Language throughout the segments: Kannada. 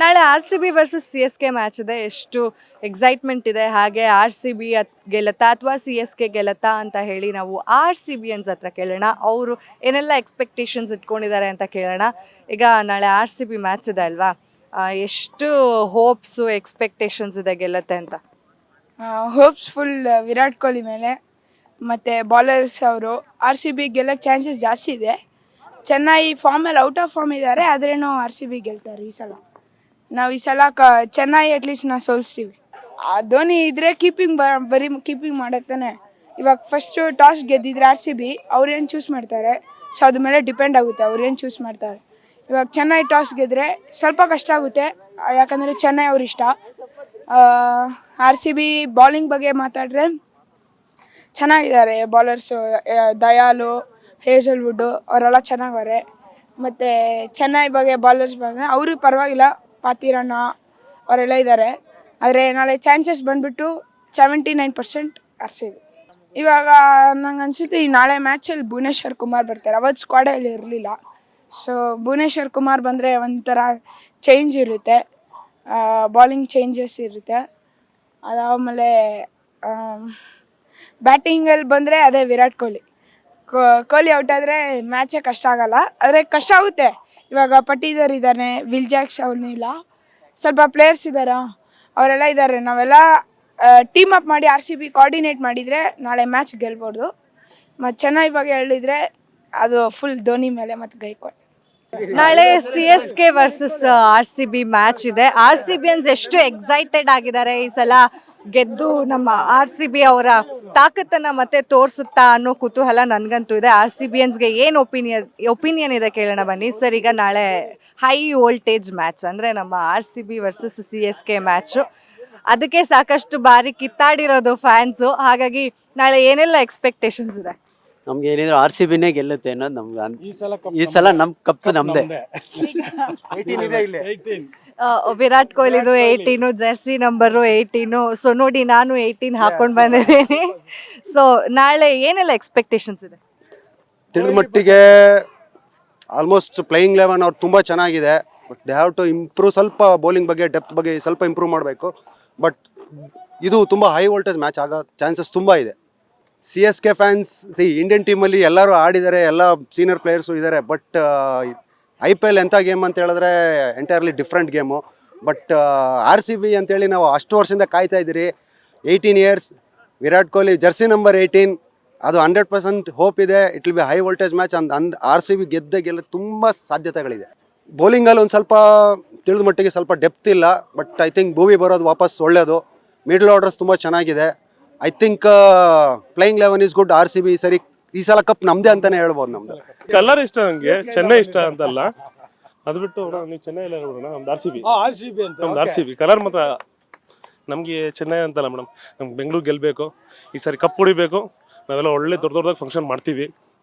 ನಾಳೆ R C B versus C S K match ಇದೆ. ಎಷ್ಟು ಎಕ್ಸೈಟ್ಮೆಂಟ್ ಇದೆ. ಹಾಗೆ ಆರ್ ಸಿ ಬಿ ಗೆಲ್ಲತ್ತಾ ಅಥವಾ ಸಿ ಎಸ್ ಕೆ ಗೆಲ್ಲತ್ತಾ ಅಂತ ಹೇಳಿ ನಾವು ಆರ್ ಸಿ ಬಿ ಅನ್ಸ್ ಹತ್ರ ಕೇಳೋಣ. ಅವರು ಏನೆಲ್ಲ ಎಕ್ಸ್ಪೆಕ್ಟೇಷನ್ಸ್ ಇಟ್ಕೊಂಡಿದ್ದಾರೆ ಅಂತ ಕೇಳೋಣ. ಈಗ ನಾಳೆ ಆರ್ ಸಿ ಬಿ ಮ್ಯಾಚ್ ಇದೆ ಅಲ್ವಾ, ಎಷ್ಟು ಹೋಪ್ಸು ಎಕ್ಸ್ಪೆಕ್ಟೇಷನ್ಸ್ ಇದೆ ಗೆಲ್ಲತ್ತೆ ಅಂತ? ಹೋಪ್ಸ್ ಫುಲ್ ವಿರಾಟ್ ಕೊಹ್ಲಿ ಮೇಲೆ. ಮತ್ತು ಬಾಲರ್ಸ್ ಅವರು ಆರ್ ಸಿ ಬಿ ಗೆಲ್ಲೋಕ್ಕೆ ಚಾನ್ಸಸ್ ಜಾಸ್ತಿ ಇದೆ. ಚೆನ್ನೈ ಫಾರ್ಮಲ್ಲಿ ಔಟ್ ಆಫ್ ಫಾರ್ಮ್ ಇದ್ದಾರೆ, ಆದ್ರೇನು ಆರ್ ಸಿ ಬಿ ಗೆಲ್ತಾರೆ ಈ ಸಲ. ನಾವು ಈ ಸಲ ಚೆನ್ನೈ ಅಟ್ಲೀಸ್ಟ್ ನಾವು ಸೋಲಿಸ್ತೀವಿ. ಧೋನಿ ಇದ್ರೆ ಬರೀ ಕೀಪಿಂಗ್ ಮಾಡತ್ತಾನೆ. ಇವಾಗ ಫಸ್ಟು ಟಾಸ್ ಗೆದ್ದಿದ್ರೆ ಆರ್ ಸಿ ಬಿ ಅವ್ರೇನು ಚೂಸ್ ಮಾಡ್ತಾರೆ, ಸೊ ಅದ್ರ ಮೇಲೆ ಡಿಪೆಂಡ್ ಆಗುತ್ತೆ ಅವ್ರೇನು ಚೂಸ್ ಮಾಡ್ತಾರೆ. ಇವಾಗ ಚೆನ್ನೈ ಟಾಸ್ ಗೆದ್ರೆ ಸ್ವಲ್ಪ ಕಷ್ಟ ಆಗುತ್ತೆ, ಯಾಕಂದರೆ ಚೆನ್ನೈ ಅವ್ರ ಇಷ್ಟ. ಆರ್ ಸಿ ಬಿ ಬಾಲಿಂಗ್ ಬಗ್ಗೆ ಮಾತಾಡಿದ್ರೆ ಚೆನ್ನಾಗಿದ್ದಾರೆ ಬಾಲರ್ಸು. ದಯಾಲು, ಹೇಜಲ್ವುಡ್ಡು ಅವರೆಲ್ಲ ಚೆನ್ನಾಗವ್ರೆ. ಮತ್ತು ಚೆನ್ನೈ ಬಗ್ಗೆ ಬಾಲರ್ಸ್ ಬಗ್ಗೆ ಅವರು ಪರವಾಗಿಲ್ಲ, ಪಾತಿರಣ್ಣ ಅವರೆಲ್ಲ ಇದ್ದಾರೆ. ಆದರೆ ನಾಳೆ ಚಾನ್ಸಸ್ ಬಂದುಬಿಟ್ಟು 79% ಆರ್ ಸಿ ಬಿ. ಇವಾಗ ನಂಗೆ ಅನಿಸುತ್ತೆ ಈ ನಾಳೆ ಮ್ಯಾಚಲ್ಲಿ ಭುವನೇಶ್ವರ್ ಕುಮಾರ್ ಬರ್ತಾರೆ. ಅವತ್ತು ಸ್ಕ್ವಾಡಲ್ಲಿ ಇರಲಿಲ್ಲ. ಸೊ ಭುವನೇಶ್ವರ್ ಕುಮಾರ್ ಬಂದರೆ ಒಂಥರ ಚೇಂಜ್ ಇರುತ್ತೆ, ಬಾಲಿಂಗ್ ಚೇಂಜಸ್ ಇರುತ್ತೆ. ಅದಾದಮೇಲೆ ಬ್ಯಾಟಿಂಗಲ್ಲಿ ಬಂದರೆ ಅದೇ ವಿರಾಟ್ ಕೊಹ್ಲಿ. ಕೊಹ್ಲಿ ಔಟ್ ಆದರೆ ಮ್ಯಾಚೇ ಕಷ್ಟ ಆಗೋಲ್ಲ, ಆದರೆ ಕಷ್ಟ ಆಗುತ್ತೆ. ಇವಾಗ ಪಟೀದರ್ ಇದ್ದಾನೆ, ವಿಲ್ ಜಾಕ್ಸ್ ಅವನಿಲ್ಲ, ಸ್ವಲ್ಪ ಪ್ಲೇಯರ್ಸ್ ಇದ್ದಾರಾ, ಅವರೆಲ್ಲ ಇದ್ದಾರೆ. ನಾವೆಲ್ಲ ಟೀಮ್ ಅಪ್ ಮಾಡಿ ಆರ್ ಸಿ ಬಿ ಕೋಆರ್ಡಿನೇಟ್ ಮಾಡಿದರೆ ನಾಳೆ ಮ್ಯಾಚ್ ಗೆಲ್ಬೋದು. ಮತ್ತು ಚೆನ್ನೈ ಬಗ್ಗೆ ಹೇಳಿದರೆ ಅದು ಫುಲ್ ಧೋನಿ ಮೇಲೆ ಮತ್ತು ಗೈಕ್ವಾಡ್. ನಾಳೆ C S K versus R C B match ಇದೆ. ಆರ್ ಸಿ ಬಿ ಅನ್ಸ್ ಎಷ್ಟು ಎಕ್ಸೈಟೆಡ್ ಆಗಿದ್ದಾರೆ, ಈ ಸಲ ಗೆದ್ದು ನಮ್ಮ ಆರ್ ಸಿ ಬಿ ಅವರ ತಾಕತ್ತನ್ನ ಮತ್ತೆ ತೋರಿಸುತ್ತಾ ಅನ್ನೋ ಕುತೂಹಲ ನನಗಂತೂ ಇದೆ. ಆರ್ ಸಿ ಬಿ ಅನ್ಸ್ಗೆ ಏನು ಒಪಿನಿಯನ್ ಇದೆ ಕೇಳೋಣ ಬನ್ನಿ ಸರ್. ಈಗ ನಾಳೆ ಹೈ ವೋಲ್ಟೇಜ್ ಮ್ಯಾಚ್ ಅಂದರೆ ನಮ್ಮ R C B versus C S K match. ಅದಕ್ಕೆ ಸಾಕಷ್ಟು ಬಾರಿ ಕಿತ್ತಾಡಿರೋದು ಫ್ಯಾನ್ಸು. ಹಾಗಾಗಿ ನಾಳೆ ಏನೆಲ್ಲ ಎಕ್ಸ್ಪೆಕ್ಟೇಷನ್ಸ್ ಇದೆ? ನಮ್ಗೆ ಏನಿದ್ರು ಆರ್ ಸಿ ಬಿನೇ ಗೆಲ್ಲುತ್ತೆ ಅನ್ನೋದು ನಮ್ಗೆ ಈ ಸಲ ನಮ್ ಕಪ್ಪು ನಮ್ದೇ. ವಿರಾಟ್ ಕೊಹ್ಲಿದು 18, ಜರ್ಸಿ ನಂಬರು 18. ಸೊ ನೋಡಿ, ನಾನು 18 ಹಾಕೊಂಡು ಬಂದಿದ್ದೀನಿ. ಸೊ ನಾಳೆ ಏನೆಲ್ಲ ಎಕ್ಸ್ಪೆಕ್ಟೇಷನ್ಸ್ ಇದೆ? ತಿಳಿದ ಮಟ್ಟಿಗೆ ಆಲ್ಮೋಸ್ಟ್ ಪ್ಲೇಯಿಂಗ್ 11 ಅವ್ರು ತುಂಬ ಚೆನ್ನಾಗಿದೆ. But they have to improve, ಸ್ವಲ್ಪ ಬೌಲಿಂಗ್ ಬಗ್ಗೆ ಡೆಪ್ತ್ ಬಗ್ಗೆ ಸ್ವಲ್ಪ ಇಂಪ್ರೂವ್ ಮಾಡಬೇಕು. ಬಟ್ ಇದು ತುಂಬ ಹೈ ವೋಲ್ಟೇಜ್ ಮ್ಯಾಚ್ ಆಗೋ ಚಾನ್ಸಸ್ ತುಂಬ ಇದೆ. C S K fans Indian ಟೀಮಲ್ಲಿ ಎಲ್ಲರೂ ಆಡಿದ್ದಾರೆ, ಎಲ್ಲ ಸೀನಿಯರ್ ಪ್ಲೇಯರ್ಸು ಇದ್ದಾರೆ. ಬಟ್ ಐ ಪಿ ಎಲ್ ಎಂಥ ಗೇಮ್ ಅಂತ ಹೇಳಿದ್ರೆ entirely different game. But R C B ಅಂತೇಳಿ ನಾವು ಅಷ್ಟು ವರ್ಷದಿಂದ ಕಾಯ್ತಾ ಇದ್ದೀರಿ. 18 years, Virat Kohli jersey number 18, ಅದು 100% ಹೋಪ್ ಇದೆ. It will be high voltage match. R C B ಗೆಲ್ಲ ತುಂಬ ಸಾಧ್ಯತೆಗಳಿದೆ. ಬೌಲಿಂಗಲ್ಲಿ ಒಂದು ಸ್ವಲ್ಪ ತಿಳಿದ ಮಟ್ಟಿಗೆ ಸ್ವಲ್ಪ ಡೆಪ್ತ್ ಇಲ್ಲ. ಬಟ್ ಐ ಥಿಂಕ್ ಭೂವಿ ಬರೋದು ವಾಪಸ್ ಒಳ್ಳೆಯದು. ಮಿಡ್ಲ್ ಆರ್ಡರ್ಸ್ ತುಂಬ ಚೆನ್ನಾಗಿದೆ. I think playing 11 is good. R C B ಸರಿ ಈ ಸಲ ಕಪ್ ನಮ್ದೇ ಅಂತಾನೆ ಹೇಳ್ಬೋದು. ನಮ್ದು ಕಲರ್ ಇಷ್ಟ, ನನಗೆ ಚೆನ್ನೈ ಇಷ್ಟ ಅಂತಲ್ಲ. ಅದು ಬಿಟ್ಟು ನೀವು ಚೆನ್ನೈ ಎಲ್ಲ ನೋಡೋಣ, ನಮ್ದು ಆರ್ ಸಿ ಬಿ. ನಮ್ದು ಆರ್ ಸಿ ಬಿ ಕಲರ್ ಮಾತ್ರ ನಮಗೆ ಚೆನ್ನೈ ಅಂತಲ್ಲ ಮೇಡಮ್. ನಮ್ಗೆ ಬೆಂಗಳೂರು ಗೆಲ್ಲಬೇಕು, ಈ ಸಾರಿ ಕಪ್ ಹೊಡಿಬೇಕು. ನಾವೆಲ್ಲ ಒಳ್ಳೆ ದೊಡ್ಡದಾಗಿ ಫಂಕ್ಷನ್ ಮಾಡ್ತೀವಿ.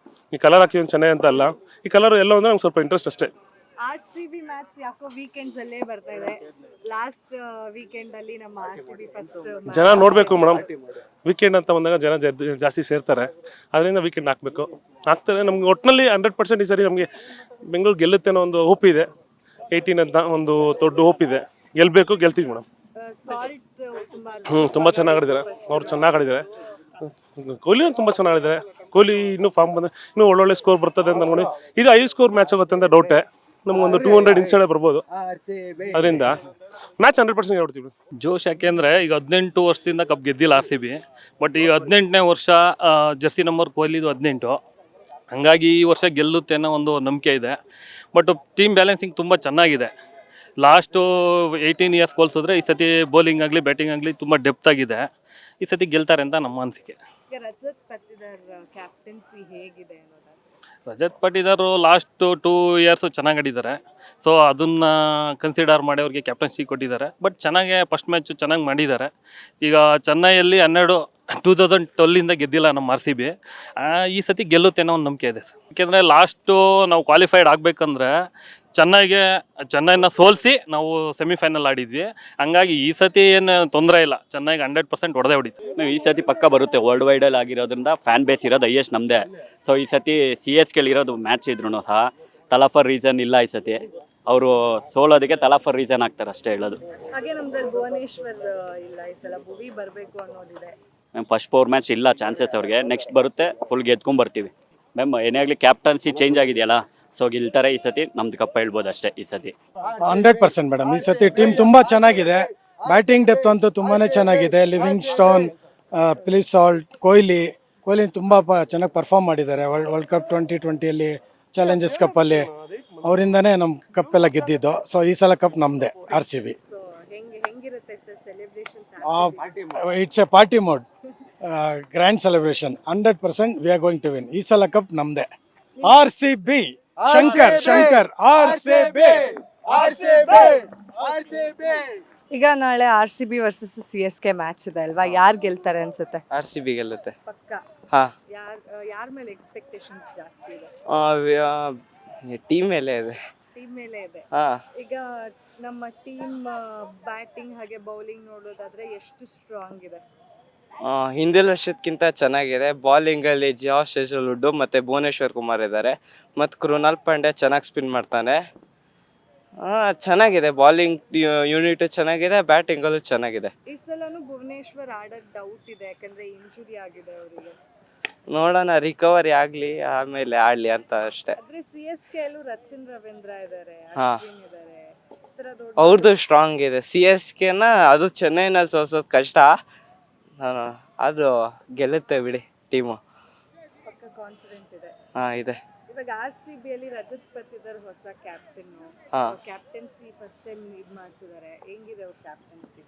ಈ ಕಲರ್ ಹಾಕಿ ಒಂದು ಚೆನ್ನೈ ಅಂತ ಅಲ್ಲ, ಈ ಕಲರ್ ಎಲ್ಲ ಅಂದ್ರೆ ನಮ್ಗೆ ಸ್ವಲ್ಪ ಇಂಟ್ರೆಸ್ಟ್ ಅಷ್ಟೇ. ಆರ್ ಸಿ ಬಿ ಮ್ಯಾಚ್ ಯಾಕೋ ವೀಕೆಂಡ್ಸ್ ಅಲ್ಲೇ ಬರ್ತಾ ಇದೆ. ಲಾಸ್ಟ್ ವೀಕೆಂಡ್ ಅಲ್ಲಿ ನಮ್ಮ ಆರ್ ಸಿ ಬಿ ಫಸ್ಟ್ ಜನ ನೋಡಬೇಕು ಮೇಡಮ್. ವೀಕೆಂಡ್ ಅಂತ ಬಂದಾಗ ಜನ ಜಾಸ್ತಿ ಸೇರ್ತಾರೆ, ಅದರಿಂದ ವೀಕೆಂಡ್ ಹಾಕ್ತಾರೆ. ನಮ್ಗೆ ಒಟ್ಟಿನಲ್ಲಿ 100% ಈ ಸರಿ ನಮಗೆ ಬೆಂಗಳೂರು ಗೆಲ್ಲುತ್ತೆ ಅನ್ನೋ ಒಂದು ಹೋಪ್ ಇದೆ. 18 ಅಂತ ಒಂದು ದೊಡ್ಡ ಹೋಪ್ ಇದೆ. ಗೆಲ್ತೀವಿ ಮೇಡಮ್. ತುಂಬ ಚೆನ್ನಾಗಿ ಆಡಿದ್ದಾರೆ ಅವ್ರು, ಚೆನ್ನಾಗಿ ಆಡಿದ್ದಾರೆ. ಕೊಹ್ಲಿ ತುಂಬ ಚೆನ್ನಾಗಿ ಆಡಿದ್ದಾರೆ. ಕೊಹ್ಲಿ ಇನ್ನೂ ಫಾರ್ಮ್ ಬಂದರೆ ಇನ್ನೂ ಒಳ್ಳೊಳ್ಳೆ ಸ್ಕೋರ್ ಬರ್ತದೆ ಅಂತ ನೋಡಿ. ಇದು 5 ಸ್ಕೋರ್ ಮ್ಯಾಚ್ ಆಗುತ್ತೆ ಅಂತ ಡೌಟೇ. ನಮ್ಗೊಂದು 200 ಇನ್ಸೈಡ್ ಬರ್ಬೋದು. ಅದರಿಂದ ಮ್ಯಾಚ್ 100% ಹೊಡ್ತೀವಿ. ಜೋಶ್ ಯಾಕೆಂದರೆ ಈಗ 18 ವರ್ಷದಿಂದ ಕಪ್ ಗೆದ್ದಿಲ್ಲ ಆರ್ ಸಿ ಬಿ. ಬಟ್ ಈಗ 18ನೇ ವರ್ಷ ಜರ್ಸಿ ನಂಬರ್ ಕೊಹ್ಲಿದು 18. ಹಾಗಾಗಿ ಈ ವರ್ಷ ಗೆಲ್ಲುತ್ತೆ ಅನ್ನೋ ಒಂದು ನಂಬಿಕೆ ಇದೆ. ಬಟ್ ಟೀಮ್ ಬ್ಯಾಲೆನ್ಸಿಂಗ್ ತುಂಬ ಚೆನ್ನಾಗಿದೆ. ಲಾಸ್ಟು 18 ಇಯರ್ಸ್ ಹೋಲಿಸಿದ್ರೆ ಈ ಸತಿ ಬೌಲಿಂಗ್ ಆಗಲಿ ಬ್ಯಾಟಿಂಗ್ ಆಗಲಿ ತುಂಬ ಡೆಪ್ತ್ ಆಗಿದೆ. ಈ ಸತಿ ಗೆಲ್ತಾರೆ ಅಂತ ನಮ್ಮ ಅನಿಸಿಕೆ. ರಜತ್ ಪಟ್ಟಿದಾರ್ ಕ್ಯಾಪ್ಟನ್ಸಿ ಹೇಗಿದೆ ಅನ್ನೋದು? ರಜತ್ ಪಟ್ಟಿದಾರ್ ಲಾಸ್ಟ್ 2 ಇಯರ್ಸ್ ಚೆನ್ನಾಗಿ ಆಡಿದ್ದಾರೆ. ಸೊ ಅದನ್ನು ಕನ್ಸಿಡರ್ ಮಾಡಿ ಅವ್ರಿಗೆ ಕ್ಯಾಪ್ಟನ್ಸಿ ಕೊಟ್ಟಿದ್ದಾರೆ. ಬಟ್ ಚೆನ್ನಾಗೆ ಫಸ್ಟ್ ಮ್ಯಾಚ್ ಚೆನ್ನಾಗಿ ಮಾಡಿದ್ದಾರೆ. ಈಗ ಚೆನ್ನೈಯಲ್ಲಿ 2012 ಗೆದ್ದಿಲ್ಲ ನಮ್ಮ ಆರ್ ಸಿ ಬಿ. ಈ ಸತಿ ಗೆಲ್ಲುತ್ತೆ ಅನ್ನೋ ಒಂದು ನಂಬಿಕೆ ಇದೆ ಸರ್. ಯಾಕೆಂದರೆ ಲಾಸ್ಟು ನಾವು ಕ್ವಾಲಿಫೈಡ್ ಆಗಬೇಕಂದ್ರೆ ಚೆನ್ನೈನ ಸೋಲಿಸಿ ನಾವು ಸೆಮಿಫೈನಲ್ ಆಡಿದ್ವಿ. ಹಂಗಾಗಿ ಈ ಸತಿ ಏನು ತೊಂದರೆ ಇಲ್ಲ, ಚೆನ್ನೈಗೆ 100% ಹೊಡೆದೇ ಹೊಡಿತು. ನಾವು ಈ ಸತಿ ಪಕ್ಕ ಬರುತ್ತೆ. ವರ್ಲ್ಡ್ ವೈಡಲ್ಲಿ ಆಗಿರೋದ್ರಿಂದ ಫ್ಯಾನ್ ಬೇಸ್ ಇರೋದು ಹೈಯೆಸ್ಟ್ ನಮ್ಮದೇ. ಸೊ ಈ ಸತಿ ಸಿ ಎಸ್ ಕೆಲಿ ಇರೋದು ಮ್ಯಾಚ್ ಇದ್ರೂ ಸಹ ತಲಫರ್ ರೀಸನ್ ಇಲ್ಲ. ಈ ಸತಿ ಅವರು ಸೋಲೋದಕ್ಕೆ ತಲಾ ಫಾರ್ ರೀಸನ್ ಆಗ್ತಾರೆ ಅಷ್ಟೇ ಹೇಳೋದು. ಹಾಗೆ ನಮ್ದ್ರಲ್ಲಿ ಭುವನೇಶ್ವರ್ ಇಲ್ಲ ಈ ಸಲ ಭುವಿ ಬರಬೇಕು ಅನ್ನೋದಿದೆ. ಮ್ಯಾಮ್ ಫಸ್ಟ್ 4 ಮ್ಯಾಚ್ ಇಲ್ಲ ಚಾನ್ಸಸ್ ಅವ್ರಿಗೆ, ನೆಕ್ಸ್ಟ್ ಬರುತ್ತೆ ಫುಲ್ ಗೆದ್ಕೊಂಬರ್ತೀವಿ ಮ್ಯಾಮ್. ಏನೇ ಆಗಲಿ ಕ್ಯಾಪ್ಟನ್ಸಿ ಚೇಂಜ್ ಆಗಿದೆಯಲ್ಲ, ಸೊ ಗೆಲ್ತಾರೆ ಈ ಸತಿ, ನಮ್ದು ಕಪ್ ಹೇಳ್ಬೋದು ಅಷ್ಟೇ ಈ ಸತಿ. 100% ಮೇಡಮ್, ಈ ಸತಿ ಟೀಮ್ ತುಂಬಾ ಚೆನ್ನಾಗಿದೆ. ಬ್ಯಾಟಿಂಗ್ ಡೆಪ್ತ್ ಅಂತೂ ತುಂಬಾನೇ ಚೆನ್ನಾಗಿದೆ. Livingstone, Philip Salt, Kohli ತುಂಬಾ ಚೆನ್ನಾಗಿ ಪರ್ಫಾರ್ಮ್ ಮಾಡಿದ್ದಾರೆ. ವರ್ಲ್ಡ್ ಕಪ್ 2020 ಚಾಲೆಂಜರ್ಸ್ ಕಪ್ಪಲ್ಲಿ ಅವರಿಂದನೇ ನಮ್ಮ ಕಪ್ ಎಲ್ಲ ಗೆದ್ದಿದ್ದು. ಸೊ ಈ ಸಲ ಕಪ್ ನಮ್ಮದೇ RCB. ಹೆಂಗಿರುತ್ತೆ sir celebration? It's a party mode, grand celebration. 100% we are going to win. ಈ ಸಲ ಕಪ್ ನಮ್ಮದೇ. RCB Shankar RCB. ಈಗ ನಾಳೆ RCB ವರ್ಸಸ್ CSK ಮ್ಯಾಚ್ ಇದೆ ಅಲ್ವಾ, ಯಾರು ಗೆಲ್ತಾರೆ ಅನ್ಸುತ್ತೆ? RCB ಗೆಲ್ಲುತ್ತೆ. ಪಕ್ಕ. ಹಾ, ಯಾರ ಮೇಲೆ ಎಕ್ಸ್ಪೆಕ್ಟೇಷನ್ಸ್ ಜಾಸ್ತಿ ಇದೆ? ಟೀಮ್ ಮೇಲೆ ಇದೆ. ಟೀಮ್ ಮೇಲೆ ಇದೆ. ಹಾ, ಈಗ ನಮ್ಮ ಟೀಮ್ ಬ್ಯಾಟಿಂಗ್ ಹಾಗೆ ಬೌಲಿಂಗ್ ನೋಡೋದಾದ್ರೆ ಎಷ್ಟು ಸ್ಟ್ರಾಂಗ್ ಇದೆ? ಹಿಂದಿನ ವರ್ಷಕ್ಕಿಂತ ಚೆನ್ನಾಗಿದೆ. ಬಾಲಿಂಗ್ ಅಲ್ಲಿ ಜಾಶ್ ಹೇಜಲ್ವುಡ್ ಮತ್ತೆ ಭುವನೇಶ್ವರ್ ಕುಮಾರ್ ಇದ್ದಾರೆ. ಮತ್ತು ಕೃಣಾಲ್ ಪಾಂಡ್ಯ ಚೆನ್ನಾಗಿ ಸ್ಪಿನ್ ಮಾಡ್ತಾನೆ. ಚೆನ್ನಾಗಿದೆ. ಬಾಲಿಂಗ್ ಯೂನಿಟ್ ಚೆನ್ನಾಗಿದೆ, ಬ್ಯಾಟಿಂಗ್ ಅಲ್ಲೂ ಚೆನ್ನಾಗಿದೆ. ಈ ಸಲನು ಭುವನೇಶ್ವರ್ ಆಡೋದ್ ಡೌಟ್ ಇದೆ, ಯಾಕಂದ್ರೆ ಇಂಜುರಿ ಆಗಿದೆ ಅವರಿಗೆ. ನೋಡೋಣ, ರಿಕವರಿ ಆಗ್ಲಿ ಆಮೇಲೆ ಆಡ್ಲಿ ಅಂತ ಅಷ್ಟೇ. ಆದ್ರೆ CSK ಅಲ್ಲೂ ರಚಿನ್ ರವೀಂದ್ರ ಇದ್ದಾರೆ, ಹಾ. ಅಶ್ವಿನ್ ಇದ್ದಾರೆ. ಅವ್ರದ್ದು ಸ್ಟ್ರಾಂಗ್ ಇದೆ. CSKನ ಅದು ಚೆನ್ನೈನಲ್ಲಿ ಸೋಲ್ಸೋದು ಕಷ್ಟ. ಅದು ಗೆಲ್ಲುತ್ತೆ ಬಿಡಿ ಟೀಮು. ಪಕ್ಕ ಕಾನ್ಫಿಡೆಂಟ್ ಇದೆ. ಹಾ, ಇದೆ. ಇವಾಗ RCB ಅಲ್ಲಿ ರಜತ್ ಪತಿದಾರ್ ಹೊಸ ಕ್ಯಾಪ್ಟನ್. ಹಾ. ಕ್ಯಾಪ್ಟನ್ಸಿ ಫಸ್ಟ್ ಟೈಮ್ ಲೀಡ್ ಮಾಡ್ತಿದ್ದಾರೆ. ಹೆಂಗಿದೆ ಅವ್ರ ಕ್ಯಾಪ್ಟನ್ಸಿ?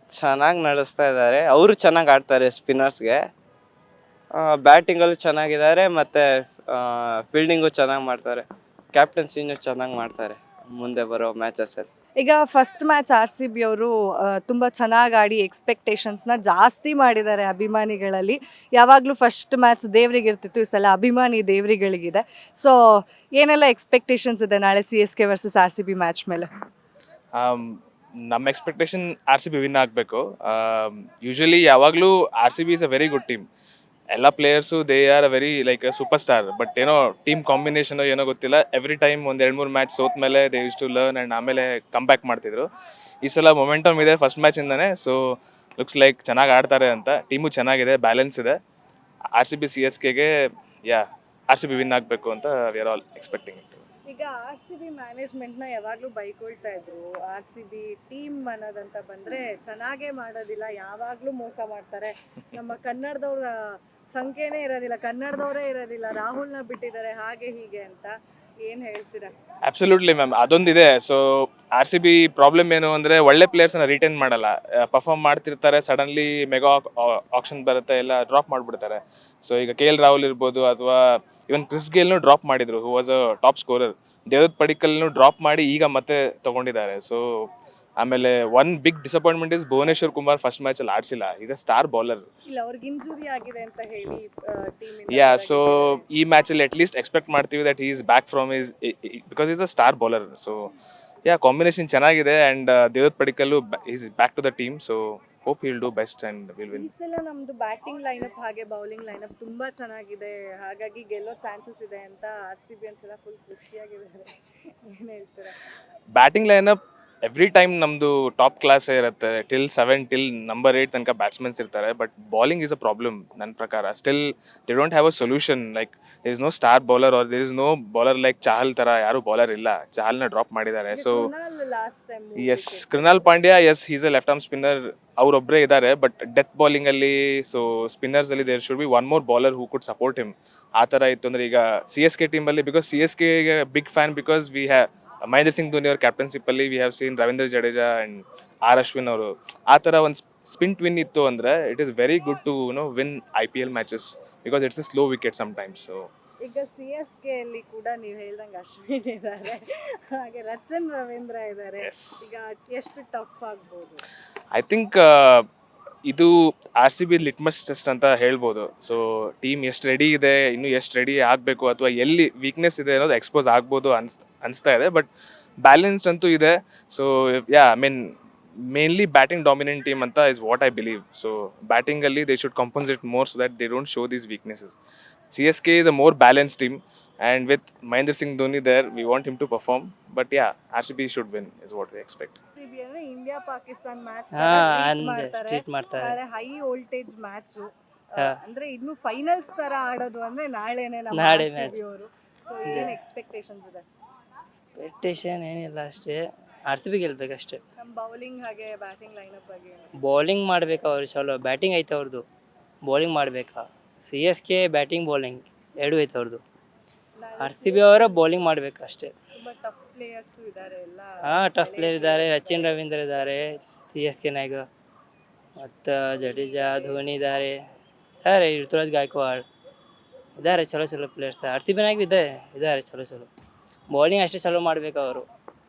ಚೆನ್ನಾಗಿ ನಡೆಸ್ತಾ ಇದ್ದಾರೆ. ಅವರು ಚೆನ್ನಾಗಿ ಆಡ್ತಾರೆ ಸ್ಪಿನ್ನರ್ಸ್ಗೆ. ಬ್ಯಾಟಿಂಗಲ್ಲೂ ಚೆನ್ನಾಗಿದ್ದಾರೆ ಮತ್ತು ಫೀಲ್ಡಿಂಗು ಚೆನ್ನಾಗಿ ಮಾಡ್ತಾರೆ. ಕ್ಯಾಪ್ಟನ್ಸಿನೂ ಚೆನ್ನಾಗಿ ಮಾಡ್ತಾರೆ ಮುಂದೆ ಬರೋ ಮ್ಯಾಚಸಲ್ಲಿ. ಈಗ ಫಸ್ಟ್ ಮ್ಯಾಚ್ RCB ಅವರು ತುಂಬ ಚೆನ್ನಾಗಿ ಆಡಿ ಎಕ್ಸ್ಪೆಕ್ಟೇಷನ್ಸ್ನ ಜಾಸ್ತಿ ಮಾಡಿದ್ದಾರೆ ಅಭಿಮಾನಿಗಳಲ್ಲಿ. ಯಾವಾಗಲೂ ಫಸ್ಟ್ ಮ್ಯಾಚ್ ದೇವ್ರಿಗೆ ಇರ್ತಿತ್ತು, ಈ ಸಲ ಅಭಿಮಾನಿ ದೇವ್ರಿಗಳಿಗಿದೆ. ಸೊ ಏನೆಲ್ಲ ಎಕ್ಸ್ಪೆಕ್ಟೇಷನ್ಸ್ ಇದೆ ನಾಳೆ CSK ವರ್ಸಸ್ RCB ಮ್ಯಾಚ್ ಮೇಲೆ? ನಮ್ಮ ಎಕ್ಸ್ಪೆಕ್ಟೇಷನ್ RCB ವಿನ್ ಆಗಬೇಕು. ಯೂಶಲಿ ಯಾವಾಗಲೂ RCB is a very good team. ಎಲ್ಲ players they are a very like super star. But ಏನೋ ಟೀಮ್ ಕಾಂಬಿನೇಷನ್ ಏನೋ ಗೊತ್ತಿಲ್ಲ, ಎವ್ರಿ ಟೈಮ್ ಒಂದು 2-3 ಮ್ಯಾಚ್ ಸೋತ ಮೇಲೆ they use to learn and ಆಮೇಲೆ ಕಮ್ ಬ್ಯಾಕ್ ಮಾಡ್ತಿದ್ರು. ಈ ಸಲ ಮೊಮೆಂಟಮ್ ಇದೆ ಫಸ್ಟ್ ಮ್ಯಾಚಿಂದನೇ. ಸೊ ಲುಕ್ಸ್ ಲೈಕ್ ಚೆನ್ನಾಗಿ ಆಡ್ತಾರೆ ಅಂತ. ಟೀಮು ಚೆನ್ನಾಗಿದೆ, ಬ್ಯಾಲೆನ್ಸ್ ಇದೆ. RCB CSKಗೆ RCB ವಿನ್ ಆಗಬೇಕು ಅಂತ we are all expecting it. ಈಗ RCB ಮ್ಯಾನೇಜ್ಮೆಂಟ್ನ ಯಾವಾಗಲೂ ಬೈಕೊಳ್ತಾ ಇದ್ರು. RCB ಟೀಮ್ ಅನ್ನೋದಂತ ಬಂದರೆ ಚೆನ್ನಾಗೇ ಮಾಡೋದಿಲ್ಲ, ಯಾವಾಗಲೂ ಮೋಸ ಮಾಡ್ತಾರೆ, ನಮ್ಮ ಕನ್ನಡದವ್ರ ಸಂಖ್ಯೆನೇ ಇರೋದಿಲ್ಲ, ಕನ್ನಡದವರೇ ಇರೋದಿಲ್ಲ, ರಾಹುಲ್ನ ಬಿಟ್ಟಿದ್ದಾರೆ, ಹಾಗೆ ಹೀಗೆ ಅಂತ. ಏನು ಹೇಳ್ತೀರಾ? ಅಬ್ಸಲ್ಯೂಟ್ಲಿ ಮ್ಯಾಮ್, ಅದೊಂದಿದೆ. ಸೊ RCB ಪ್ರಾಬ್ಲಮ್ ಏನು ಅಂದರೆ ಒಳ್ಳೆ ಪ್ಲೇಯರ್ಸನ್ನ ರಿಟೈನ್ ಮಾಡಲ್ಲ. ಪರ್ಫಾರ್ಮ್ ಮಾಡ್ತಿರ್ತಾರೆ, ಸಡನ್ಲಿ ಮೆಗಾ ಆಕ್ಷನ್ ಬರುತ್ತೆ, ಎಲ್ಲ ಡ್ರಾಪ್ ಮಾಡಿಬಿಡ್ತಾರೆ. ಸೊ ಈಗ KL ರಾಹುಲ್ ಇರ್ಬೋದು, ಅಥವಾ ಇವನ್ ಕ್ರಿಸ್ ಗೇಲ್ನು ಡ್ರಾಪ್ ಮಾಡಿದ್ರು, who was a top scorer. Devdutt ಪಡಿಕ್ಕಲ್ನು ಡ್ರಾಪ್ ಮಾಡಿ ಈಗ ಮತ್ತೆ ತಗೊಂಡಿದ್ದಾರೆ. ಸೊ ಆಮೇಲೆ one big disappointment is Bhuvneshwar Kumar first ಮ್ಯಾಚಲ್ಲಿ ಆಡಿಸಿಲ್ಲ. Is a star bowler. ಇಲ್ಲ, ಅವ್ರಿಗೆ ಇಂಜುರಿ ಆಗಿದೆ ಅಂತ ಹೇಳಿ ಸೊ ಈ ಮ್ಯಾಚಲ್ಲಿ ಅಟ್ ಲೀಸ್ಟ್ ಎಕ್ಸ್ಪೆಕ್ಟ್ ಮಾಡ್ತೀವಿ that he is back from his, because is a star bowler. So combination ಚೆನ್ನಾಗಿದೆ and Devdutt Padikkal is back to the team. So hope will do best and will win. ಈ ಸಲ ನಮ್ದು ಬ್ಯಾಟಿಂಗ್ ಲೈನಪ್ ಹಾಗೆ ಬೌಲಿಂಗ್ ಲೈನಪ್ ತುಂಬಾ ಚೆನ್ನಾಗಿದೆ, ಹಾಗಾಗಿ ಗೆಲ್ಲೋ ಚಾನ್ಸಸ್ ಇದೆ ಅಂತ RCB ಅನ್ಸಲ ಫುಲ್ ಖುಷಿಯಾಗಿದ್ದಾರೆ. ಏನು ಹೇಳ್ತೀರಾ? ಬ್ಯಾಟಿಂಗ್ ಲೈನಪ್ ಎವ್ರಿ ಟೈಮ್ ನಮ್ಮದು ಟಾಪ್ ಕ್ಲಾಸೇ ಇರುತ್ತೆ. ಟಿಲ್ 7 ಟಿಲ್ ನಂಬರ್ 8 ತನಕ ಬ್ಯಾಟ್ಸ್ಮನ್ಸ್ ಇರ್ತಾರೆ. But bowling is a problem ನನ್ನ ಪ್ರಕಾರ. Still they don't have a solution. Like there is no star bowler or there is no bowler like Chahal ಥರ ಯಾರು ಬೌಲರ್ ಇಲ್ಲ. ಚಾಹಲ್ನ ಡ್ರಾಪ್ ಮಾಡಿದ್ದಾರೆ. So yes, Krunal Pandya, yes he's a left arm spinner, ಅವರೊಬ್ಬರೇ ಇದ್ದಾರೆ. ಬಟ್ ಡೆತ್ ಬಾಲಿಂಗಲ್ಲಿ, so ಸ್ಪಿನ್ನರ್ಸಲ್ಲಿ there should be one more bowler who could support him. ಆ ಥರ ಇತ್ತು ಅಂದರೆ ಈಗ CSK ಟೀಮಲ್ಲಿ, ಬಿಕಾಸ್ CSKಗೆ big fan, because we have Mahendra Singh Dhoni ಅವ್ರ ಕ್ಯಾಪ್ಟನ್ಸಿಪ್ಪಲ್ಲಿ we have seen Ravindra Jadeja and Ashwin ಅವರು. ಆ ಥರ ಒಂದು ಸ್ಪಿನ್ ಟ್ವಿನ್ ಇತ್ತು ಅಂದರೆ it is very good to win IPL matches, because it's a slow wicket sometimes. So ಈಗ CSK ಅಲ್ಲಿ ಕೂಡ ನೀವು ಹೇಳ್ದಂಗೆ ಅಶ್ವಿನ್ ಇದ್ದಾರೆ, ಹಾಗೆ ರಚನ್ ರವೀಂದ್ರ ಇದ್ದಾರೆ. ಈಗ ಎಷ್ಟು ಟಫ್ ಆಗ್ಬೋದು? ಐ ಥಿಂಕ್ ಇದು RCB ಲಿಟ್ಮಸ್ ಟೆಸ್ಟ್ ಅಂತ ಹೇಳ್ಬೋದು. ಸೊ ಟೀಮ್ ಎಷ್ಟು ರೆಡಿ ಇದೆ, ಇನ್ನೂ ಎಷ್ಟು ರೆಡಿ ಆಗಬೇಕು, ಅಥವಾ ಎಲ್ಲಿ ವೀಕ್ನೆಸ್ ಇದೆ ಅನ್ನೋದು ಎಕ್ಸ್ಪೋಸ್ ಆಗ್ಬೋದು ಅನಿಸ್ತಾ ಇದೆ. ಬಟ್ ಬ್ಯಾಲೆನ್ಸ್ಡ್ ಅಂತೂ ಇದೆ. So I mean mainly batting dominant team ಅಂತ is what I believe. So ಬ್ಯಾಟಿಂಗಲ್ಲಿ they should compensate more so that they don't show these weaknesses. CSK is a more balanced team. And with Mahendra Singh Dhoni there, we want him to perform. But yeah, RCB should win is what we expect. RCB ಅಂದ್ರೆ ಇಂಡಿಯಾ ಪಾಕಿಸ್ತಾನ್ ಮ್ಯಾಚ್ ಅಂದ್ರೆ ಟ್ರೀಟ್ ಮಾಡ್ತಾರೆ. ನಾಳೆ ಹೈ ವೋಲ್ಟೇಜ್ ಮ್ಯಾಚ್ ಹಾ. ಅಂದ್ರೆ ಇನ್ನು ಫೈನಲ್ಸ್ ತರ ಆಡೋದು ಅಂದ್ರೆ ನಾಳೆನೆ ನಮ್ಮ ನಾಳೆ RCB match. ಅವರು. ಸೊ ಏನ್ ಎಕ್ಸ್ಪೆಕ್ಟೇಷನ್ಸ್ ಇದೆ? ಎಕ್ಸ್ಪೆಕ್ಟೇಷನ್ ಏನಿಲ್ಲ ಅಷ್ಟೇ, ಆರ್ ಸಿ ಬಿ ಗೆಲ್ಬೇಕಷ್ಟೇ. ನಮ್ಮ ಬೌಲಿಂಗ್ ಹಾಗೆ ಬ್ಯಾಟಿಂಗ್ ಲೈನಪ್ ಬಗ್ಗೆ ಏನು? ಬೌಲಿಂಗ್ ಮಾಡ್ಬೇಕು ಅವ್ರು, ಚಲೋ ಬ್ಯಾಟಿಂಗ್ ಐತೆ ಅವ್ರದ್ದು, ಬೌಲಿಂಗ್ ಮಾಡಬೇಕಾ. C S K batting bowling ಎರಡೂ ಐತೆ ಅವ್ರದ್ದು. ಆರ್ ಸಿ ಬಿ ಅವರ ಬೌಲಿಂಗ್ ಮಾಡಬೇಕು ಅಷ್ಟೇ. ತುಂಬಾ ಟಫ್ ಪ್ಲೇಯರ್ಸ್ ಇದ್ದಾರೆ ಎಲ್ಲ. ಟಫ್ ಪ್ಲೇಯರ್ ಇದ್ದಾರೆ, ಸಚಿನ್ ರವೀಂದ್ರ ಇದ್ದಾರೆ ಸಿ ಎಸ್ ಕೆನಾಗ, ಮತ್ತು ಜಡೇಜಾ, ಧೋನಿ ಇದ್ದಾರೆ, ಋತುರಾಜ್ ಗಾಯಕ್ವಾಡ್ ಇದ್ದಾರೆ, ಚಲೋ ಚಲೋ ಪ್ಲೇಯರ್ಸ್ ಆರ್ ಸಿ ಬಿನಾಗ ಇದ್ದಾರೆ ಚಲೋ. ಬೌಲಿಂಗ್ ಅಷ್ಟೇ ಚಲೋ ಮಾಡ್ಬೇಕು ಅವರು.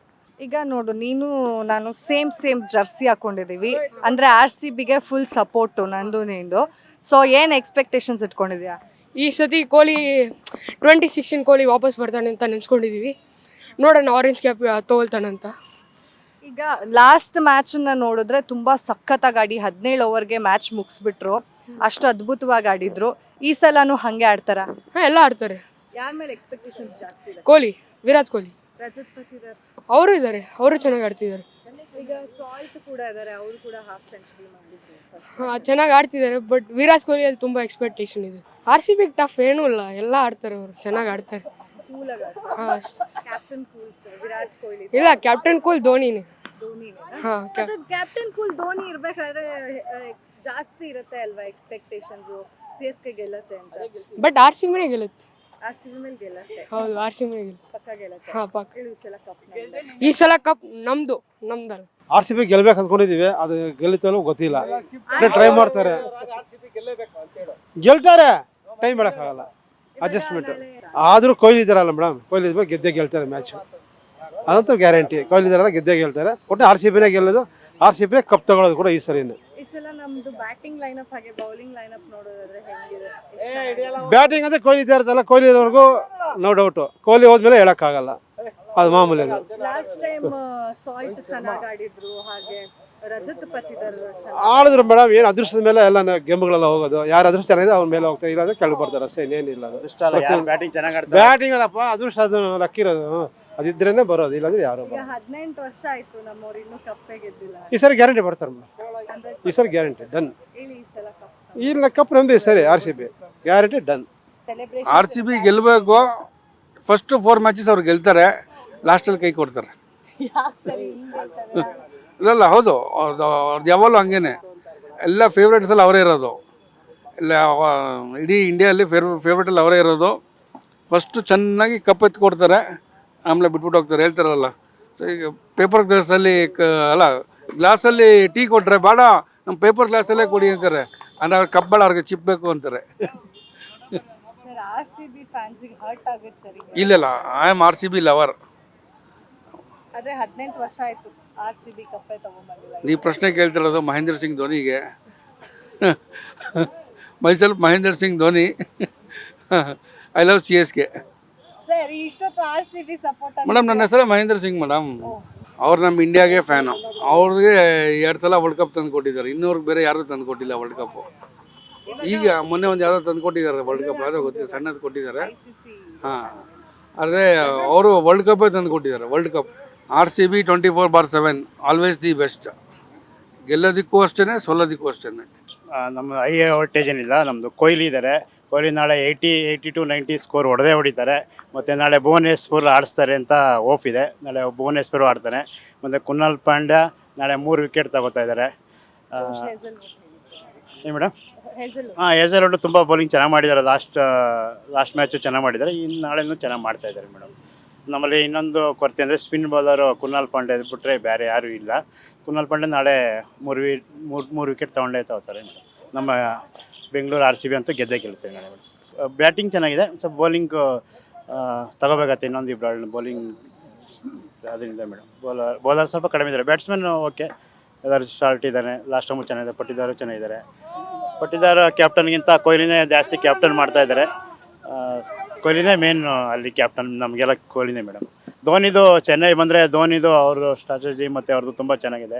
ಈಗ ನೋಡು, ನೀನು ನಾನು ಸೇಮ್ ಜರ್ಸಿ ಹಾಕೊಂಡಿದೀವಿ, ಅಂದ್ರೆ RCB ಗೆ ಫುಲ್ ಸಪೋರ್ಟು ನಂದು ನಿಂದು. ಸೊ ಏನ್ ಎಕ್ಸ್ಪೆಕ್ಟೇಷನ್ಸ್ ಇಟ್ಕೊಂಡಿದ್ಯಾ? ಈ ಸತಿ ಕೊಹ್ಲಿ 2016 ಕೊಹ್ಲಿ ವಾಪಸ್ ಬರ್ತಾನೆ ಅಂತ ನೆನ್ಸ್ಕೊಂಡಿದ್ದೀವಿ. ನೋಡೋಣ ಆರೆಂಜ್ ಕ್ಯಾಪ್ ತೊಗೊಳ್ತಾನಂತ. ಈಗ ಲಾಸ್ಟ್ ಮ್ಯಾಚನ್ನ ನೋಡಿದ್ರೆ ತುಂಬಾ ಸಖತ್ತಾಗಿ ಆಡಿ 17 ಓವರ್ಗೆ ಮ್ಯಾಚ್ ಮುಗಿಸ್ಬಿಟ್ರು, ಅಷ್ಟು ಅದ್ಭುತವಾಗಿ ಆಡಿದ್ರು. ಈ ಸಲನೂ ಹಂಗೆ ಆಡ್ತಾರ? ಹಾಂ, ಎಲ್ಲ ಆಡ್ತಾರೆ. ಯಾರ ಮೇಲೆ ಎಕ್ಸ್ಪೆಕ್ಟೇಷನ್ಸ್ ಜಾಸ್ತಿ ಇದೆ? ಕೊಹ್ಲಿ, ವಿರಾಟ್ ಕೊಹ್ಲಿ ರಜತ್ ಪತಿದಾರ್ ಅವರು ಇದ್ದಾರೆ, ಅವರು ಚೆನ್ನಾಗಿ ಆಡ್ತಿದ್ದಾರೆ. ಈಗ ಸಾಲ್ಟ್ ಕೂಡ ಇದ್ದಾರೆ, ಅವರು ಕೂಡ ಹಾಫ್ ಸೆಂಚುರಿ ಮಾಡಿದ್ರು. ಚೆನ್ನಾಗಿ ಆಡ್ತಿದ್ದಾರೆ. ಬಟ್ ವಿರಾಟ್ ಕೊಹ್ಲಿ ಅಲ್ಲಿ ತುಂಬ ಎಕ್ಸ್ಪೆಕ್ಟೇಷನ್ ಇದೆ. ಆರ್ ಸಿ ಬಿಗೆ ಟಫ್ ಏನೂ ಇಲ್ಲ, ಎಲ್ಲ ಆಡ್ತಾರೆ, ಅವರು ಚೆನ್ನಾಗಿ ಆಡ್ತಾರೆ. ಕೂಲ್ ಆಗಿ ಹಾಂ ಅಷ್ಟೇ. ಕ್ಯಾಪ್ಟನ್ ಕೂಲ್ ವಿರಾಟ್ ಕೊಹ್ಲಿ ಇಲ್ಲ, ಕ್ಯಾಪ್ಟನ್ ಕೂಲ್ ಧೋನಿನೇ. ಹಾಂ, ಕ್ಯಾಪ್ಟನ್ ಕೂಲ್ ಧೋನಿ ಇರ್ಬೇಕಾದ್ರೆ ಜಾಸ್ತಿ ಇರುತ್ತೆ ಅಲ್ವಾ ಎಕ್ಸ್ಪೆಕ್ಟೇಷನ್ಸ್, CSK ಗೆಲ್ಲತ್ತೆ ಅಂತ. ಬಟ್ ಆರ್ ಸಿ ಬಿನೇ ಗೆಲ್ಲುತ್ತೆ. RCB ಮೇಲೆ ಗೆಲ್ಲತ್ತೆ. ಹೌದು, ಆರ್ ಸಿ ಬಿನೇ ಗೆಲ್ಲುತ್ತೆ. ಪಕ್ಕ ಗೆಲ್ಲತ್ತೆ. ಹಾಂ, ಪಕ್ಕ. ಈ ಸಲ ಕಪ್ ಈ ಸಲ ಕಪ್ ನಮ್ದಲ್ಲ. ಆರ್ ಸಿ ಬಿ ಗೆಲ್ಬೇಕು ಅಂದ್ಕೊಂಡಿದೀವಿ, ಅದು ಗೆಲ್ಲುತ್ತಲೋ ಗೊತ್ತಿಲ್ಲ. ಟ್ರೈ ಮಾಡ್ತಾರೆ, ಗೆಲ್ತಾರೆ, ಟೈಮ್ ಹೇಳಕ್ಕಾಗಲ್ಲ, ಅಡ್ಜಸ್ಟ್ಮೆಂಟ್. ಆದರೂ ಕೊಹ್ಲಿ ಇದಾರಲ್ಲ ಮೇಡಮ್, ಕೊಹ್ಲಿ ಇದ್ಮೇಲೆ ಗೆದ್ದೇ ಗೆಲ್ತಾರೆ ಮ್ಯಾಚು, ಅದಂತೂ ಗ್ಯಾರಂಟಿ. ಕೊಹ್ಲಿ ಇದಾರಲ್ಲ ಗೆದ್ದೇ ಗೆಲ್ತಾರೆ. ಒಟ್ಟು RCB ಗೆಲ್ಲೋದು, RCB ಕಪ್ ತಗೊಳ್ಳೋದು ಕೂಡ ಈ ಸರಿನೇ. ಈ ಸಲ ನಮ್ದು ಬ್ಯಾಟಿಂಗ್ ಲೈನಪ್ ಹಾಗೆ ಬೌಲಿಂಗ್ ಲೈನಪ್ ನೋಡೋದಾದ್ರೆ ಹೆಂಗಿದೆ? ಬ್ಯಾಟಿಂಗ್ ಅಂದ್ರೆ ಕೊಹ್ಲಿ ಇದ್ದಾರಲ್ಲ, ಕೊಹ್ಲಿ ಇರೋವರೆಗೂ ನೋ ಡೌಟು. ಕೊಹ್ಲಿ ಹೋದ್ಮೇಲೆ ಹೇಳಕ್ಕಾಗಲ್ಲ, ಅದು ಮಾಮೂಲಿ. ಅದು ಲಾಸ್ಟ್ ಟೈಮ್ ಸಾಲ್ಟ್ ಚೆನ್ನಾಗಿ ಆಡಿದ್ರು, ಹಾಗೆ ರಜತ್ ಪತಿದಾರ್ ಆಡಿದ್ರು ಮೇಡಮ್. ಏನು ಅದೃಷ್ಟದ ಮೇಲೆ ಎಲ್ಲ ಗೇಮ್ಗಳೆಲ್ಲ ಹೋಗೋದು, ಯಾರು ಅದೃಷ್ಟ ಚೆನ್ನಾಗಿದೆ ಅವ್ರ ಮೇಲೆ ಹೋಗ್ತಾರೆ, ಇಲ್ಲಾಂದ್ರೆ ಕೆಳಗೆ ಬರ್ತಾರೆ ಅಷ್ಟೇ, ಇನ್ನೇನಿಲ್ಲ. ಅದು ಬ್ಯಾಟಿಂಗ್ ಅಲ್ಲಪ್ಪ, ಅದೃಷ್ಟ ಅದು ಲಕ್ಕಿರೋದು, ಅದಿದ್ರೇನೆ ಬರೋದು, ಇಲ್ಲಾಂದ್ರೆ ಯಾರು ಈಗ 18 ವರ್ಷ ಆಯ್ತು ನಮ್ಮವ್ರು ಇನ್ನೂ ಕಪ್ಪೇ ಗೆದ್ದಿಲ್ಲ. ಈ ಸರಿ ಗ್ಯಾರಂಟಿ ಬರ್ತಾರೆ ಮೇಡಮ್, ಈ ಸರಿ ಗ್ಯಾರಂಟಿ ಡನ್. ಹೇಳಿ ಈ ಸಲ ಕಪ್ ಇಲ್ಲ, ಕಪ್ ನಮ್ದು ಈ ಸರಿ RCB guarantee done. Celebration RCB ಗೆಲ್ಲಬೇಕು. ಫಸ್ಟ್ 4 ಮ್ಯಾಚಸ್ ಅವ್ರು ಗೆಲ್ತಾರೆ, ಲಾಸ್ಟಲ್ಲಿ ಕೈ ಕೊಡ್ತಾರೆ. ಇಲ್ಲ ಹೌದು, ಅವ್ರದ್ದು ಯಾವಾಗಲೂ ಹಂಗೇನೆ. ಎಲ್ಲ ಫೇವ್ರೇಟ್ಸ್ ಎಲ್ಲ ಅವರೇ ಇರೋದು, ಎಲ್ಲ ಇಡೀ ಇಂಡಿಯಲ್ಲಿ ಫೇವ್ರೇಟಲ್ಲಿ ಅವರೇ ಇರೋದು. ಫಸ್ಟು ಚೆನ್ನಾಗಿ ಕಪ್ ಎತ್ತು ಕೊಡ್ತಾರೆ, ಆಮೇಲೆ ಬಿಟ್ಬಿಟ್ಟು ಹೋಗ್ತಾರೆ. ಹೇಳ್ತಾರಲ್ಲ, ಸೊ ಈಗ ಪೇಪರ್ ಗ್ಲಾಸಲ್ಲಿ ಅಲ್ಲ, ಗ್ಲಾಸಲ್ಲಿ ಟೀ ಕೊಟ್ಟರೆ ಬೇಡ, ನಮ್ಮ ಪೇಪರ್ ಗ್ಲಾಸಲ್ಲೇ ಕೊಡಿ ಅಂತಾರೆ. ಅಂದರೆ ಅವ್ರಿಗೆ ಕಪ್ ಬೇಡ, ಅವ್ರಿಗೆ ಚಿಪ್ ಬೇಕು ಅಂತಾರೆ. RCB ಫ್ಯಾನ್ಸಿಗೆ ಹರ್ಟ್ ಆಗುತ್ತೆ ಸರಿ. ಇಲ್ಲ, ಐ ಆಮ್ RCB ಲವರ್. ಆದ್ರೆ 18 ವರ್ಷ ಆಯ್ತು RCB ಕಪ್ಪೇ ತಗೊಂಡ್ಬಂದಿಲ್ಲ. ನೀವು ಪ್ರಶ್ನೆ ಕೇಳ್ತಿರೋದು ಮಹೇಂದ್ರ ಸಿಂಗ್ ಧೋನಿಗೆ. Myself Mahendra Singh Dhoni, I love CSK. Sir ಇಷ್ಟೊತ್ತು RCB ಸಪೋರ್ಟ್ ಮೇಡಮ್, ನನ್ನ ಹೆಸರೇ ಮಹೇಂದ್ರ ಸಿಂಗ್ ಮೇಡಮ್. ಅವ್ರು ನಮ್ಮ ಇಂಡಿಯಾಗೆ ಫ್ಯಾನು. ಅವ್ರಿಗೆ 2 ಸಲ ವರ್ಲ್ಡ್ ಕಪ್ ತಂದು ಕೊಟ್ಟಿದ್ದಾರೆ, ಇನ್ನೂರ್ಗೆ ಬೇರೆ ಯಾರೂ ತಂದು ಕೊಟ್ಟಿಲ್ಲ ವರ್ಲ್ಡ್ ಕಪ್ಪು. ಈಗ ಮೊನ್ನೆ ಒಂದು ಯಾವುದೋ ತಂದು ಕೊಟ್ಟಿದ್ದಾರೆ ವರ್ಲ್ಡ್ ಕಪ್, ಯಾವುದೋ ಗೊತ್ತಿಲ್ಲ, ಸಣ್ಣದು ಕೊಟ್ಟಿದ್ದಾರೆ. ಹಾಂ, ಆದರೆ ಅವರು ವರ್ಲ್ಡ್ ಕಪ್ಪೇ ತಂದು ಕೊಟ್ಟಿದ್ದಾರೆ. World cup RCB 24/7 always the best. ಗೆಲ್ಲೋದಕ್ಕೂ ಅಷ್ಟೇ, ಸೋಲೋದಕ್ಕೂ ಅಷ್ಟೇ. ನಮ್ಮ ಹೈ ವೋಲ್ಟೇಜ್ ಏನಿಲ್ಲ, ನಮ್ಮದು ಕೊಹ್ಲಿ ಇದ್ದಾರೆ. ಕೊಹ್ಲಿ ನಾಳೆ 80 to 90 ಸ್ಕೋರ್ ಹೊಡೆದಿದ್ದಾರೆ. ಮತ್ತು ನಾಳೆ ಭುವನೇಶ್ವರ್ ಆಡಿಸ್ತಾರೆ ಅಂತ ಹೋಪ್ ಇದೆ. ನಾಳೆ ಭುವನೇಶ್ವರ್ ಆಡ್ತಾನೆ. ಮತ್ತು ಕುನಾಲ್ ಪಾಂಡ್ಯ ನಾಳೆ 3 ವಿಕೆಟ್ ತಗೋತಾ ಇದ್ದಾರೆ. ಏನು ಮೇಡಮ್? ಹಾಂ, ಹೇಜಲ್ವುಡ್ ತುಂಬ ಬೌಲಿಂಗ್ ಚೆನ್ನಾಗಿ ಮಾಡಿದ್ದಾರೆ. ಲಾಸ್ಟ್ ಮ್ಯಾಚು ಚೆನ್ನಾಗಿ ಮಾಡಿದ್ದಾರೆ. ಇನ್ನು ನಾಳೆನೂ ಚೆನ್ನಾಗಿ ಮಾಡ್ತಾ ಇದ್ದಾರೆ ಮೇಡಮ್. ನಮ್ಮಲ್ಲಿ ಇನ್ನೊಂದು ಕೊರತೆ ಅಂದರೆ ಸ್ಪಿನ್ ಬೌಲರು ಕುನಾಲ್ ಪಾಂಡ್ಯ ಬಿಟ್ಟರೆ ಬೇರೆ ಯಾರೂ ಇಲ್ಲ. ಕುನಾಲ್ ಪಾಂಡ್ಯ ನಾಳೆ 3 ವಿಕೆಟ್ ತಗೋತಾರೆ ಮೇಡಮ್. ನಮ್ಮ ಬೆಂಗಳೂರು RCB ಅಂತೂ ಗೆದ್ದೇ ಗೆಲ್ತೇವೆ ಮೇಡಮ್. ಬ್ಯಾಟಿಂಗ್ ಚೆನ್ನಾಗಿದೆ, ಸ್ವಲ್ಪ ಬೌಲಿಂಗ್ ತಗೋಬೇಕಾಗತ್ತೆ, ಇನ್ನೊಂದು ಇಬ್ಬರು ಬೌಲಿಂಗ್ ಅದರಿಂದ ಮೇಡಮ್. ಬೌಲರ್ ಸ್ವಲ್ಪ ಕಡಿಮೆ ಇದ್ದಾರೆ. ಬ್ಯಾಟ್ಸ್ಮನ್ ಓಕೆ, ಎಲ್ಲರೂ ಶಾರ್ಟ್ ಇದ್ದಾನೆ. ಲಾಸ್ಟ್ ಟೈಮು ಚೆನ್ನಾಗಿದೆ. ಪಟ್ಟಿದಾರು ಚೆನ್ನಾಗಿದ್ದಾರೆ. ಪಟ್ಟಿದಾರ ಕ್ಯಾಪ್ಟನ್ಗಿಂತ ಕೊಹ್ಲಿನೇ ಜಾಸ್ತಿ ಕ್ಯಾಪ್ಟನ್ ಮಾಡ್ತಾ ಇದ್ದಾರೆ. ಕೊಹ್ಲಿನೇ ಮೇನ್ ಅಲ್ಲಿ ಕ್ಯಾಪ್ಟನ್, ನಮಗೆಲ್ಲ ಕೊಹ್ಲಿನೇ ಮೇಡಮ್. ಧೋನಿದು ಚೆನ್ನೈ ಬಂದರೆ ಧೋನಿದು ಅವ್ರ ಸ್ಟ್ರಾಟಜಿ ಮತ್ತು ಅವ್ರದ್ದು ತುಂಬ ಚೆನ್ನಾಗಿದೆ.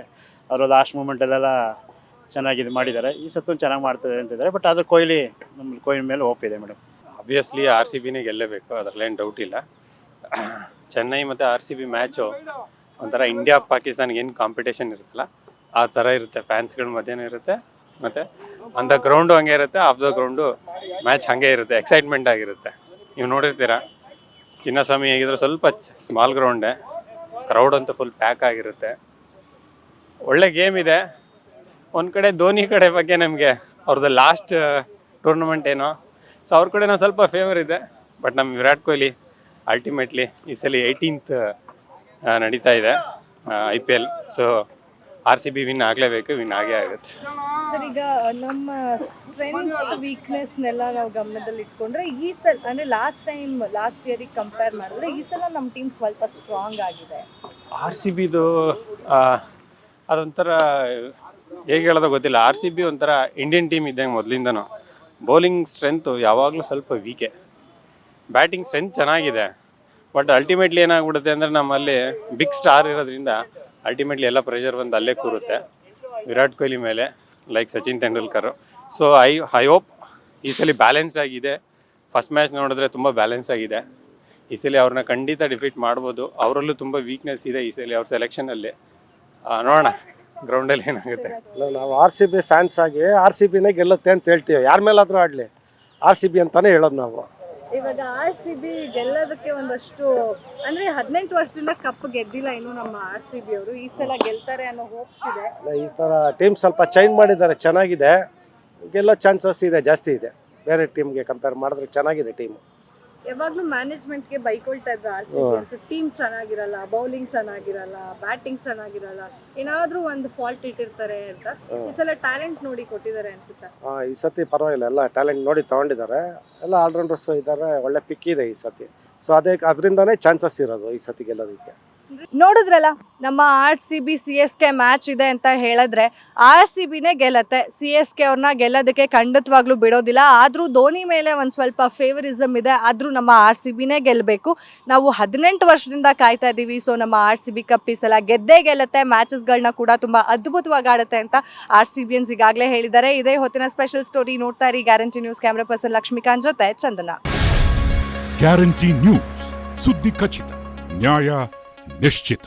ಅವರು ಲಾಸ್ಟ್ ಮೂಮೆಂಟಲ್ಲೆಲ್ಲ ಚೆನ್ನಾಗಿದೆ ಮಾಡಿದ್ದಾರೆ. ಈ ಸತ್ತು ಚೆನ್ನಾಗಿ ಮಾಡ್ತಾರೆ ಅಂತಿದ್ದಾರೆ. ಬಟ್ ಅದು ಕೊಹ್ಲಿ ಮೇಲೆ ಹೋಪ್ ಇದೆ ಮೇಡಮ್. ಆಬ್ವಿಯಸ್ಲಿ ಆರ್ ಸಿ ಬಿನೇ ಗೆಲ್ಲಬೇಕು, ಅದರಲ್ಲೇನು ಡೌಟ್ ಇಲ್ಲ. ಚೆನ್ನೈ ಮತ್ತು ಆರ್ ಸಿ ಬಿ ಮ್ಯಾಚು ಒಂಥರ ಇಂಡಿಯಾ ಪಾಕಿಸ್ತಾನ್ಗೆ ಏನು ಕಾಂಪಿಟೇಷನ್ ಇರುತ್ತಲ್ಲ ಆ ಥರ ಇರುತ್ತೆ. ಫ್ಯಾನ್ಸ್ಗಳ ಮಧ್ಯೆನೂ ಇರುತ್ತೆ, ಮತ್ತು ಆನ್ ದ ಗ್ರೌಂಡು ಹಂಗೆ ಇರುತ್ತೆ, ಆಫ್ ದ ಗ್ರೌಂಡು ಮ್ಯಾಚ್ ಹಾಗೆ ಇರುತ್ತೆ, ಎಕ್ಸೈಟ್ಮೆಂಟ್ ಆಗಿರುತ್ತೆ. ನೀವು ನೋಡಿರ್ತೀರ ಚಿನ್ನಸ್ವಾಮಿ ಹೇಗಿದ್ರು ಸ್ವಲ್ಪ ಸ್ಮಾಲ್ ಗ್ರೌಂಡೇ, ಕ್ರೌಡ್ ಅಂತೂ ಫುಲ್ ಪ್ಯಾಕ್ ಆಗಿರುತ್ತೆ. ಒಳ್ಳೆ ಗೇಮ್ ಇದೆ. ಒಂದು ಕಡೆ ಧೋನಿ ಕಡೆ ಬಗ್ಗೆ ನಮಗೆ ಅವ್ರದ್ದು ಲಾಸ್ಟ್ ಟೂರ್ನಮೆಂಟ್ ಏನೋ, ಸೊ ಅವ್ರ ಕಡೆ ನಾವು ಸ್ವಲ್ಪ ಫೇವರ್ ಇದೆ. ಬಟ್ ನಮ್ಮ ವಿರಾಟ್ ಕೊಹ್ಲಿ ಅಲ್ಟಿಮೇಟ್ಲಿ ಈ ಸಲ 18th ನಡೀತಾ ಇದೆ IPL. So R C B win ಆಗಲೇಬೇಕು, ವಿನ್ ಆಗೇ ಆಗುತ್ತೆ. ಸರ್, ಈಗ ನಮ್ಮ ಸ್ಟ್ರೆಂತ್ ವೀಕ್ನೆಸ್ನೆಲ್ಲ ನಾವು ಗಮನದಲ್ಲಿ ಇಟ್ಕೊಂಡ್ರೆ ಈ ಸಲ ಅಂದರೆ ಲಾಸ್ಟ್ ಇಯರಿಗೆ ಕಂಪೇರ್ ಮಾಡಿದ್ರೆ ಈ ಸಲ ನಮ್ಮ ಟೀಮ್ ಸ್ವಲ್ಪ ಸ್ಟ್ರಾಂಗ್ ಆಗಿದೆ. ಆರ್ ಸಿ ಬಿದು ಅದೊಂಥರ ಹೇಗೆ ಹೇಳೋದು ಗೊತ್ತಿಲ್ಲ. ಆರ್ ಸಿ ಬಿ ಒಂಥರ ಇಂಡಿಯನ್ ಟೀಮ್ ಇದ್ದಂಗೆ ಮೊದಲಿಂದನೂ. ಬೌಲಿಂಗ್ ಸ್ಟ್ರೆಂತು ಯಾವಾಗಲೂ ಸ್ವಲ್ಪ ವೀಕೆ, ಬ್ಯಾಟಿಂಗ್ ಸ್ಟ್ರೆಂತ್ ಚೆನ್ನಾಗಿದೆ. ಬಟ್ ಅಲ್ಟಿಮೇಟ್ಲಿ ಏನಾಗ್ಬಿಡುತ್ತೆ ಅಂದರೆ ನಮ್ಮಲ್ಲಿ ಬಿಗ್ ಸ್ಟಾರ್ ಇರೋದ್ರಿಂದ ಅಲ್ಟಿಮೇಟ್ಲಿ ಎಲ್ಲ ಪ್ರೆಷರ್ ಬಂದು ಅಲ್ಲೇ ಕೂರುತ್ತೆ ವಿರಾಟ್ ಕೊಹ್ಲಿ ಮೇಲೆ, like Sachin Tendulkar. So I hope ಈ ಸಲ ಬ್ಯಾಲೆನ್ಸ್ಡ್ ಆಗಿದೆ. ಫಸ್ಟ್ ಮ್ಯಾಚ್ ನೋಡಿದ್ರೆ ತುಂಬ ಬ್ಯಾಲೆನ್ಸ್ ಆಗಿದೆ. ಈ ಸಲ ಅವ್ರನ್ನ ಖಂಡಿತ ಡಿಫೀಟ್ ಮಾಡ್ಬೋದು. ಅವರಲ್ಲೂ ತುಂಬ ವೀಕ್ನೆಸ್ ಇದೆ ಈ ಸಲ ಅವ್ರ ಸೆಲೆಕ್ಷನಲ್ಲಿ. ನೋಡೋಣ ಗ್ರೌಂಡಲ್ಲಿ ಏನಾಗುತ್ತೆ. ನಾವು ಆರ್ ಸಿ ಬಿ ಫ್ಯಾನ್ಸ್ ಆಗಿ ಆರ್ ಸಿ ಬಿನೇ ಗೆಲ್ಲುತ್ತೆ ಅಂತ ಹೇಳ್ತೀವಿ. ಯಾರ ಮೇಲಾದರೂ ಆಡಲಿ ಆರ್ ಸಿ ಬಿ ಅಂತಾನೆ ಹೇಳೋದು ನಾವು. ಇವಾಗ ಆರ್ ಸಿ ಬಿ ಗೆಲ್ಲೋದಕ್ಕೆ ಒಂದಷ್ಟು ಅಂದರೆ 18 ವರ್ಷದಿಂದ ಕಪ್ ಗೆದ್ದಿಲ್ಲ ಇನ್ನು ನಮ್ಮ ಆರ್ ಸಿ ಬಿ ಅವರು. ಈ ಸಲ ಗೆಲ್ತಾರೆ ಅನ್ನೋ ಹೋಪ್ಸ್ ಇದೆ. ಈ ಥರ ಟೀಮ್ ಸ್ವಲ್ಪ ಚೇಂಜ್ ಮಾಡಿದ್ದಾರೆ, ಚೆನ್ನಾಗಿದೆ, ಗೆಲ್ಲೋ ಚಾನ್ಸಸ್ ಇದೆ, ಜಾಸ್ತಿ ಇದೆ. ಬೇರೆ ಟೀಮ್ಗೆ ಕಂಪೇರ್ ಮಾಡಿದ್ರೆ ಚೆನ್ನಾಗಿದೆ ಟೀಮು. ಯಾವಾಗ್ಲೂ ಮ್ಯಾನೇಜ್ಮೆಂಟ್ಗೆ ಬೈಕೊಳ್ತಾ ಇದ್ರು ಆರ್ ಸಿ ಬಿ ಟೀಮ್ ಚೆನ್ನಾಗಿರಲ್ಲ, ಬೌಲಿಂಗ್ ಚೆನ್ನಾಗಿರಲ್ಲ, ಬ್ಯಾಟಿಂಗ್ ಚೆನ್ನಾಗಿರಲ್ಲ, ಏನಾದ್ರೂ ಒಂದು ಫಾಲ್ಟ್ ಇಟ್ಟಿರ್ತಾರೆ ಅಂತ. ಈ ಸಲ ಟ್ಯಾಲೆಂಟ್ ನೋಡಿ ಕೊಟ್ಟಿದ್ದಾರೆ ಅನ್ಸುತ್ತೆ. ಈ ಸತಿ ಪರವಾಗಿಲ್ಲ, ಎಲ್ಲ ಟ್ಯಾಲೆಂಟ್ ನೋಡಿ ತಗೊಂಡಿದ್ದಾರೆ, ಎಲ್ಲ ಆಲ್ರೌಂಡರ್ಸ್ ಇದ್ದಾರೆ, ಒಳ್ಳೆ ಪಿಕ್ ಇದೆ ಈ ಸತಿ. ಸೊ ಅದರಿಂದನೇ ಚಾನ್ಸಸ್ ಇರೋದು ಈ ಸತಿ ಗೆಲ್ಲೋದಕ್ಕೆ. ನೋಡಿದ್ರಲ್ಲ, ನಮ್ಮ R C B CSK match ಇದೆ ಅಂತ ಹೇಳಿದ್ರೆ ಆರ್ ಸಿ ಬಿನೇ ಗೆಲ್ಲತ್ತೆ. CSK ಅವ್ರನ್ನ ಗೆಲ್ಲೋದಕ್ಕೆ ಖಂಡಿತವಾಗ್ಲೂ ಬಿಡೋದಿಲ್ಲ. ಆದರೂ ಧೋನಿ ಮೇಲೆ ಒಂದು ಸ್ವಲ್ಪ ಫೇವರಿಸಮ್ ಇದೆ, ಆದರೂ ನಮ್ಮ ಆರ್ ಸಿ ಬಿನೇ ಗೆಲ್ಲಬೇಕು. ನಾವು 18 ವರ್ಷದಿಂದ ಕಾಯ್ತಾ ಇದ್ದೀವಿ. ಸೊ ನಮ್ಮ ಆರ್ ಸಿ ಬಿ ಕಪ್ ಈ ಸಲ ಗೆದ್ದೇ ಗೆಲ್ಲತ್ತೆ. ಮ್ಯಾಚಸ್ಗಳನ್ನ ಕೂಡ ತುಂಬ ಅದ್ಭುತವಾಗಿ ಆಡುತ್ತೆ ಅಂತ ಆರ್ ಸಿ ಬಿಯನ್ಸ್ ಈಗಾಗಲೇ ಹೇಳಿದ್ದಾರೆ. ಇದೇ ಹೊತ್ತಿನ ಸ್ಪೆಷಲ್ ಸ್ಟೋರಿ. ನೋಡ್ತಾ ಇರಿ guarantee news. Camera person Lakshmikanth ಜೊತೆ ಚಂದನ. ಗ್ಯಾರಂಟಿ ನ್ಯೂಸ್, ಸುದ್ದಿ ಖಚಿತ, ನ್ಯಾಯ ನಿಶ್ಚಿತ.